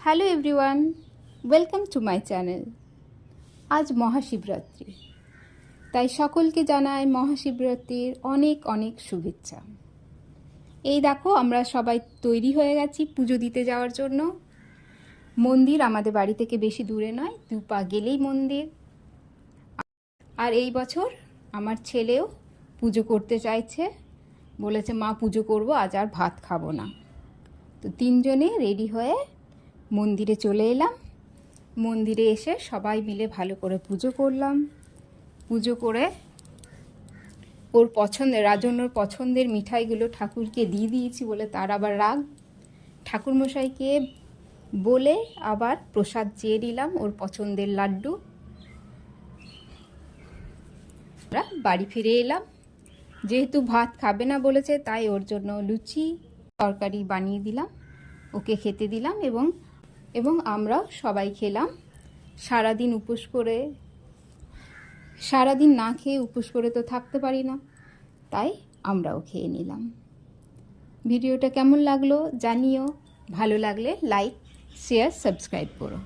Hello everyone, welcome to my channel. আজ মহাশিবরাত্রি, তাই সকলকে জানাই মহাশিবরাত্রির অনেক অনেক শুভেচ্ছা। এই দেখো, আমরা সবাই তৈরি হয়ে গেছি পুজো দিতে যাওয়ার জন্য। মন্দির আমাদের বাড়ি থেকে বেশি দূরে নয়, 2 পা গেলেই মন্দির। আর এই বছর আমার ছেলেও পুজো করতে চাইছে, বলেছে মা পুজো করব, আজ আর ভাত খাবো না। তো 3 জনে রেডি হয়ে মন্দিরে চলে এলাম। মন্দিরে এসে সবাই মিলে ভালো করে পুজো করলাম। পুজো করে ওর পছন্দের, রাজন্যর পছন্দের মিঠাইগুলো ঠাকুরকে দিয়ে দিয়েছি বলে তার আবার রাগ। ঠাকুরমশাইকে বলে আবার প্রসাদ চেয়ে নিলাম, ওর পছন্দের লাড্ডু। আমরা বাড়ি ফিরে এলাম। যেহেতু ভাত খাবে না বলেছে, তাই ওর জন্য লুচি তরকারি বানিয়ে দিলাম, ওকে খেতে দিলাম এবং আমরা সবাই খেলাম। সারাদিন উপোস করে, সারাদিন না খেয়ে উপোস করে তো থাকতে পারি না, তাই আমরাও খেয়ে নিলাম। ভিডিওটা কেমন লাগলো জানিও। ভালো লাগলে লাইক, শেয়ার, সাবস্ক্রাইব করো।